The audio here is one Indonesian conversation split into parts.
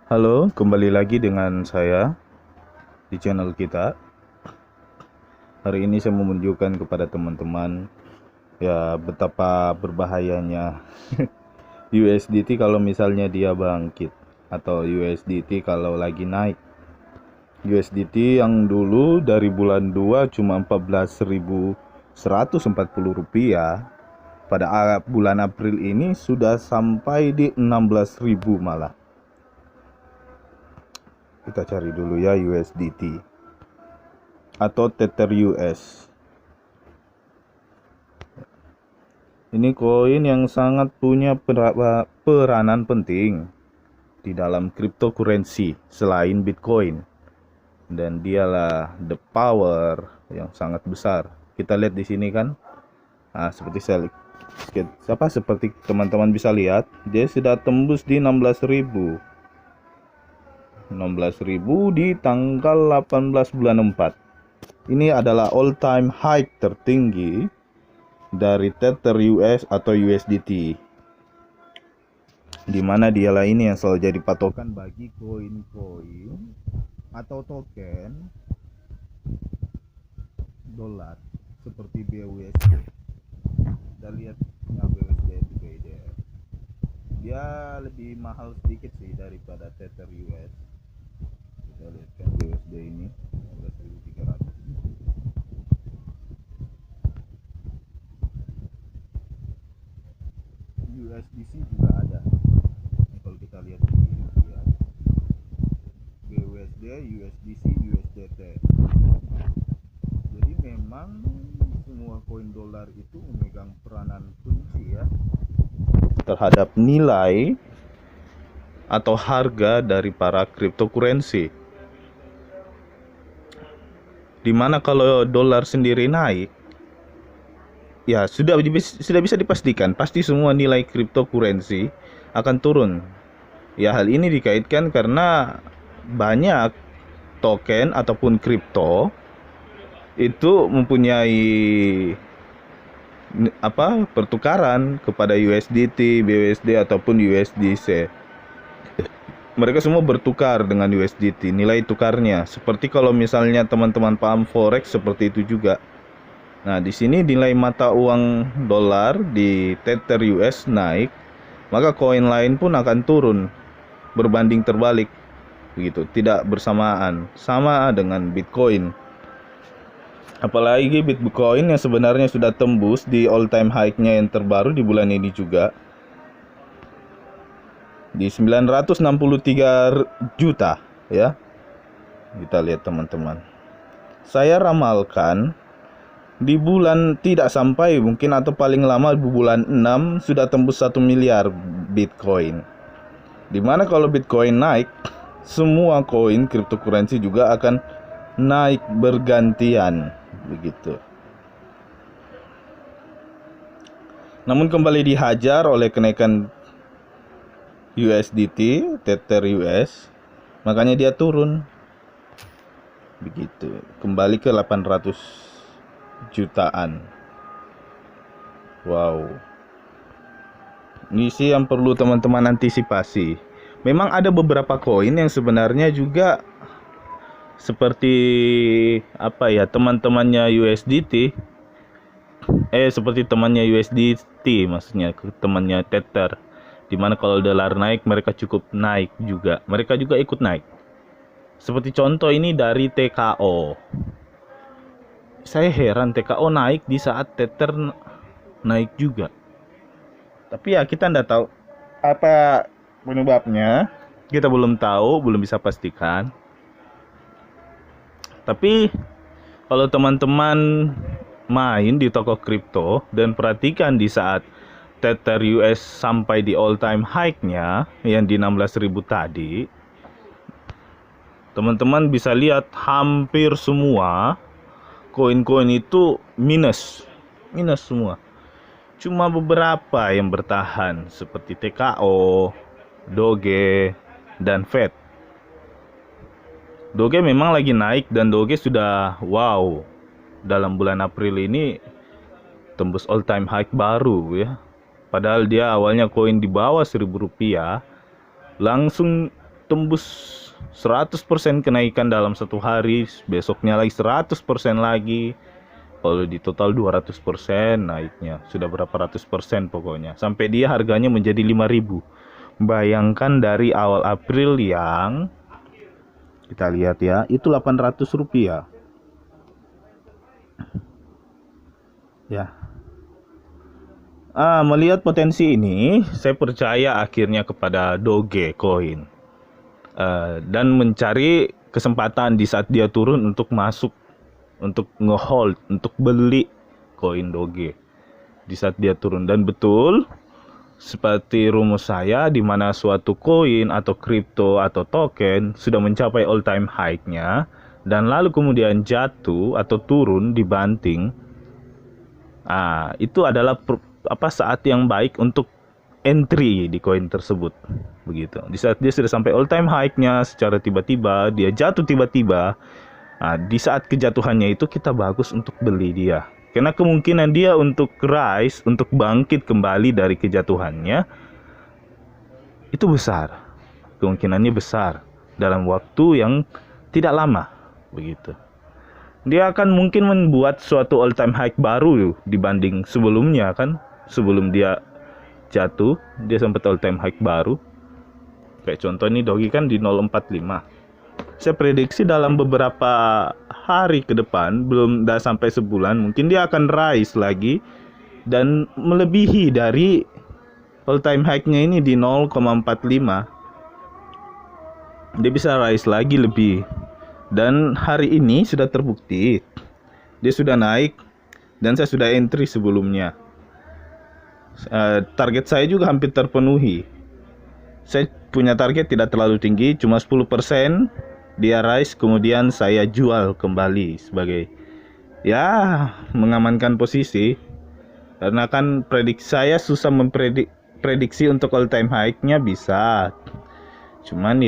Halo, kembali lagi dengan saya di channel kita. Hari ini saya mau menunjukkan kepada teman-teman ya betapa berbahayanya USDT kalau misalnya dia bangkit atau USDT kalau lagi naik. USDT yang dulu dari bulan 2 cuma 14.140 rupiah, pada bulan April ini sudah sampai di 16.000 malah. Kita cari dulu ya USDT atau Tether US. Ini koin yang sangat punya peranan penting di dalam cryptocurrency selain Bitcoin, dan dialah the power yang sangat besar. Kita lihat di sini kan, seperti teman-teman bisa lihat, dia sudah tembus di 16.000 di tanggal 18 bulan 4. Ini adalah all time high tertinggi dari Tether US atau USDT, di mana dialah ini yang selalu jadi patokan bagi koin-koin atau token dolar seperti BUSD. Kita lihat ya, BUSD itu beda. Dia lebih mahal sedikit sih daripada Tether US. Kita lihat kan BUSD ini 15.300. USDC juga ada. Ini kalau kita lihat di BUSD, USDC, USDT. Jadi memang semua koin dolar itu memegang peranan kunci ya terhadap nilai atau harga dari para cryptocurrency. Dimana kalau dolar sendiri naik, ya sudah bisa dipastikan pasti semua nilai cryptocurrency akan turun. Ya, hal ini dikaitkan karena banyak token ataupun kripto itu mempunyai pertukaran kepada USDT, BUSD ataupun USDC. Mereka semua bertukar dengan USDT, nilai tukarnya. Seperti kalau misalnya teman-teman paham forex, seperti itu juga. Nah, di sini nilai mata uang dolar di Tether US naik, maka koin lain pun akan turun berbanding terbalik. Begitu, tidak bersamaan. Sama dengan Bitcoin. Apalagi Bitcoin yang sebenarnya sudah tembus di all time high-nya yang terbaru di bulan ini juga, di 963 juta ya. Kita lihat teman-teman. Saya ramalkan di bulan tidak sampai mungkin, atau paling lama di bulan 6 sudah tembus 1 miliar Bitcoin. Dimana kalau Bitcoin naik, semua koin cryptocurrency juga akan naik bergantian begitu. Namun kembali dihajar oleh kenaikan USDT, Tether US, makanya dia turun begitu, kembali ke 800 jutaan. Wow, ini sih yang perlu teman-teman antisipasi. Memang ada beberapa koin yang sebenarnya juga seperti teman-temannya USDT, seperti temannya USDT, maksudnya temannya Tether, dimana kalau dolar naik mereka cukup naik juga, mereka juga ikut naik. Seperti contoh ini dari TKO. Saya heran TKO naik di saat Tether naik juga. Tapi ya kita tidak tahu apa penyebabnya, kita belum tahu, belum bisa pastikan. Tapi kalau teman-teman main di toko kripto dan perhatikan di saat Tether US sampai di all time high-nya yang di 16.000 tadi, teman-teman bisa lihat hampir semua koin-koin itu minus semua. Cuma beberapa yang bertahan seperti TKO, Doge, dan Fed. Doge memang lagi naik, dan Doge sudah wow, dalam bulan April ini tembus all time high baru ya. Padahal dia awalnya koin di bawah 1.000 rupiah, langsung tembus 100% kenaikan dalam satu hari, besoknya lagi 100% lagi. Kalau di total 200% naiknya, sudah berapa ratus persen pokoknya. Sampai dia harganya menjadi 5.000. Bayangkan dari awal April yang kita lihat ya, itu 800 rupiah. Ya. Melihat potensi ini, saya percaya akhirnya kepada Dogecoin. Dan mencari kesempatan di saat dia turun untuk masuk, untuk ngehold, untuk beli koin Doge di saat dia turun. Dan betul seperti rumus saya, di mana suatu koin atau kripto atau token sudah mencapai all time high-nya dan lalu kemudian jatuh atau turun dibanting, itu adalah saat yang baik untuk entry di koin tersebut. Begitu. Di saat dia sudah sampai all time high-nya, secara tiba-tiba dia jatuh tiba-tiba. Di saat kejatuhannya itu kita bagus untuk beli dia. Karena kemungkinan dia untuk rise, untuk bangkit kembali dari kejatuhannya itu besar. Kemungkinannya besar dalam waktu yang tidak lama. Begitu. Dia akan mungkin membuat suatu all time high baru dibanding sebelumnya kan. Sebelum dia jatuh, dia sempat all time high baru. Kayak contoh ini Doge kan di 0.45. Saya prediksi dalam beberapa hari ke depan, belum sampai sebulan, mungkin dia akan rise lagi dan melebihi dari all time high-nya ini di 0.45. Dia bisa rise lagi lebih. Dan hari ini sudah terbukti dia sudah naik dan saya sudah entry sebelumnya. Target saya juga hampir terpenuhi. Saya punya target tidak terlalu tinggi, cuma 10%. Dia rise, kemudian saya jual kembali sebagai mengamankan posisi. Karena kan prediksi saya susah memprediksi untuk all time high-nya bisa. Cuman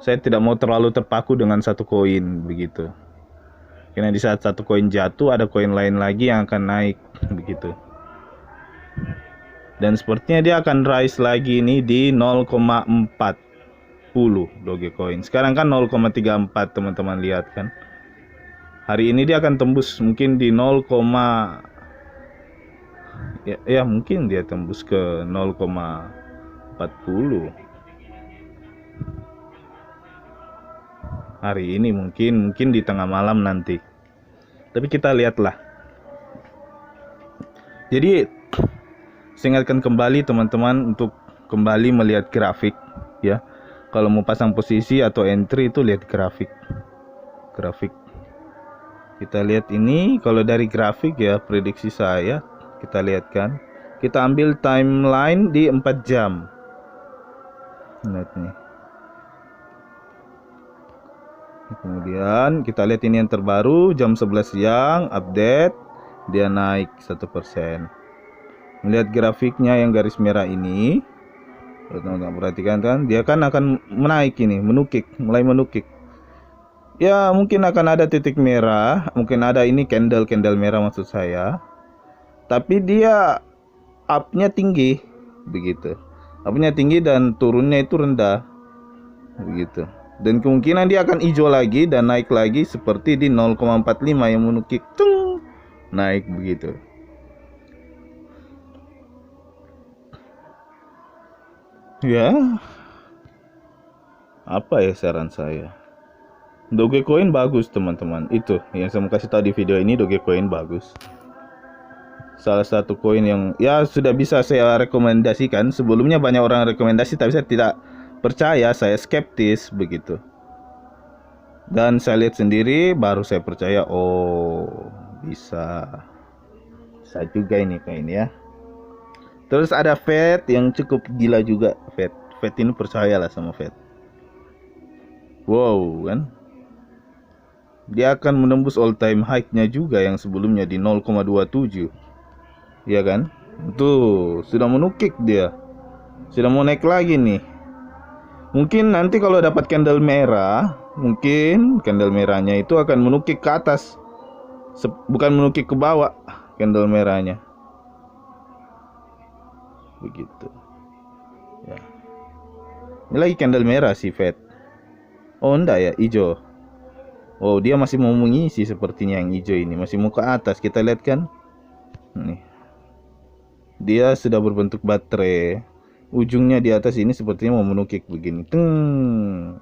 saya tidak mau terlalu terpaku dengan satu koin begitu. Karena di saat satu koin jatuh, ada koin lain lagi yang akan naik begitu. Dan sepertinya dia akan rise lagi ini di 0,40 Dogecoin. Sekarang kan 0,34 teman-teman lihat kan. Hari ini dia akan tembus mungkin di 0, mungkin dia tembus ke 0,40. Hari ini mungkin di tengah malam nanti. Tapi kita lihatlah. Jadi saya ingatkan kembali teman-teman untuk kembali melihat grafik ya. Kalau mau pasang posisi atau entry itu lihat grafik. Kita lihat ini, kalau dari grafik ya prediksi saya, kita lihat kan. Kita ambil timeline di 4 jam. Lihat nih. Kemudian kita lihat ini yang terbaru jam 11 siang update, dia naik 1%. Melihat grafiknya yang garis merah ini, teman-teman perhatikan kan, dia kan akan menaik ini, mulai menukik. Ya mungkin akan ada titik merah, mungkin ada ini candle merah maksud saya. Tapi dia up-nya tinggi, begitu. Up-nya tinggi dan turunnya itu rendah, begitu. Dan kemungkinan dia akan hijau lagi dan naik lagi seperti di 0,45 yang menukik, naik begitu. Ya, apa ya saran saya? Dogecoin bagus teman-teman. Itu yang saya mau kasih tahu di video ini, Dogecoin bagus. Salah satu koin yang sudah bisa saya rekomendasikan. Sebelumnya banyak orang rekomendasi tapi saya tidak percaya, saya skeptis begitu. Dan saya lihat sendiri baru saya percaya, bisa juga ini kayak ini ya. Terus ada Fed yang cukup gila juga. Fed ini percayalah sama Fed. Wow kan. Dia akan menembus all time high-nya juga yang sebelumnya di 0,27. Ya kan? Tuh, sudah menukik dia. Sudah mau naik lagi nih. Mungkin nanti kalau dapat candle merah, mungkin candle merahnya itu akan menukik ke atas. Bukan menukik ke bawah candle merahnya. Begitu ya. Ini lagi candle merah sih Fed. Oh enggak ya, hijau. Oh dia masih mau mengisi sepertinya yang hijau ini. Masih mau ke atas, kita lihat kan. Nih. Dia sudah berbentuk baterai. Ujungnya di atas ini sepertinya mau menukik begini. Teng.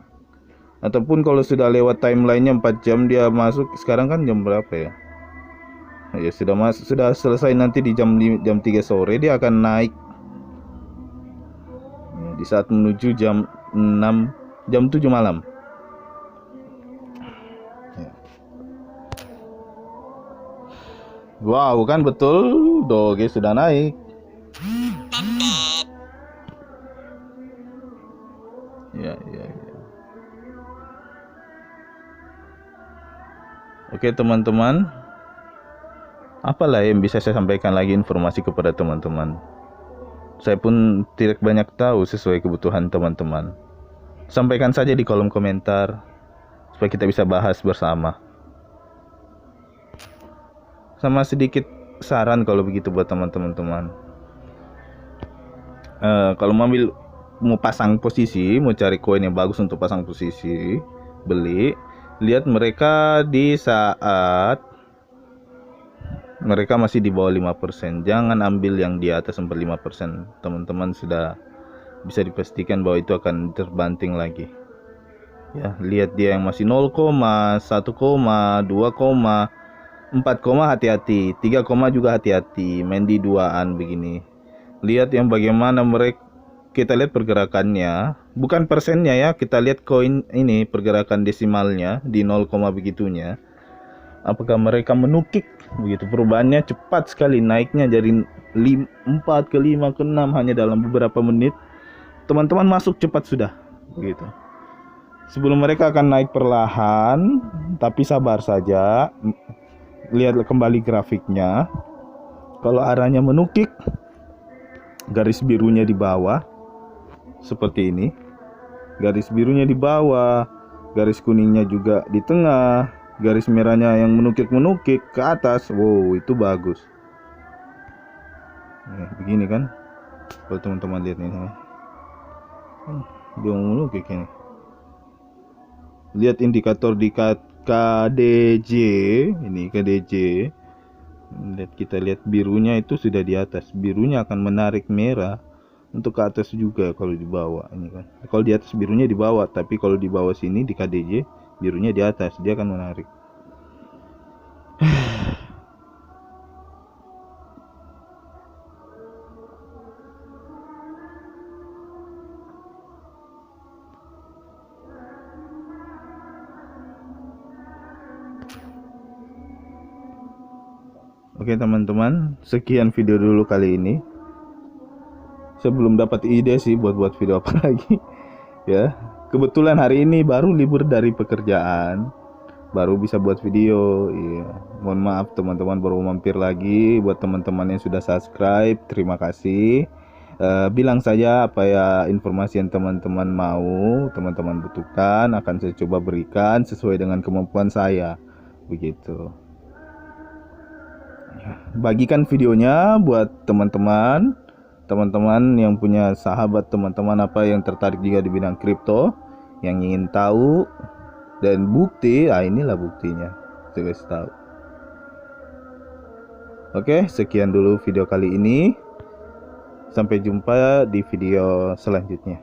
Ataupun kalau sudah lewat timelinenya 4 jam dia masuk. Sekarang kan jam berapa ya? Ya sudah masuk, sudah selesai nanti di jam 3 sore dia akan naik. Ya, di saat menuju jam 6, jam 7 malam. Ya. Wow, kan betul Doge sudah naik. Ya. Oke teman-teman, apalah yang bisa saya sampaikan lagi informasi kepada teman-teman. Saya pun tidak banyak tahu sesuai kebutuhan teman-teman. Sampaikan saja di kolom komentar supaya kita bisa bahas bersama. Sama sedikit saran kalau begitu buat teman-teman. Kalau mau pasang posisi, mau cari koin yang bagus untuk pasang posisi, beli. Lihat mereka di saat mereka masih di bawah 5%. Jangan ambil yang di atas sampai 5%. Teman-teman sudah bisa dipastikan bahwa itu akan terbanting lagi. Ya, lihat dia yang masih 0, 1, 2, 4, hati-hati. 3, juga hati-hati. Main di duaan begini. Lihat yang bagaimana mereka, kita lihat pergerakannya, bukan persennya ya, kita lihat koin ini pergerakan desimalnya di 0, begitunya. Apakah mereka menukik begitu? Perubahannya cepat sekali, naiknya dari 4 ke 5 ke 6 hanya dalam beberapa menit. Teman-teman masuk cepat sudah begitu. Sebelum mereka akan naik perlahan, tapi sabar saja. Lihat kembali grafiknya. Kalau arahnya menukik, garis birunya di bawah seperti ini, garis birunya di bawah, garis kuningnya juga di tengah, garis merahnya yang menukik ke atas. Wow, itu bagus. Begini kan, kalau teman-teman lihat ini, dia menukik ini. Lihat indikator di KDJ, ini KDJ. Kita lihat birunya itu sudah di atas, birunya akan menarik merah untuk ke atas juga kalau di bawah ini kan. Kalau di atas birunya di bawah, tapi kalau di bawah sini di KDJ birunya di atas, dia akan menarik. Oke teman-teman, sekian video dulu kali ini. Saya belum dapat ide sih buat video apa lagi. Ya, kebetulan hari ini baru libur dari pekerjaan, baru bisa buat video. Iya, mohon maaf teman-teman, baru mampir lagi. Buat teman-teman yang sudah subscribe, terima kasih. Bilang saja apa ya informasi yang teman-teman mau, teman-teman butuhkan, akan saya coba berikan sesuai dengan kemampuan saya. Begitu. Bagikan videonya buat teman-teman yang punya sahabat, teman-teman apa yang tertarik juga di bidang kripto, yang ingin tahu dan bukti. Inilah buktinya, saya kasih tahu. Oke, sekian dulu video kali ini. Sampai jumpa di video selanjutnya.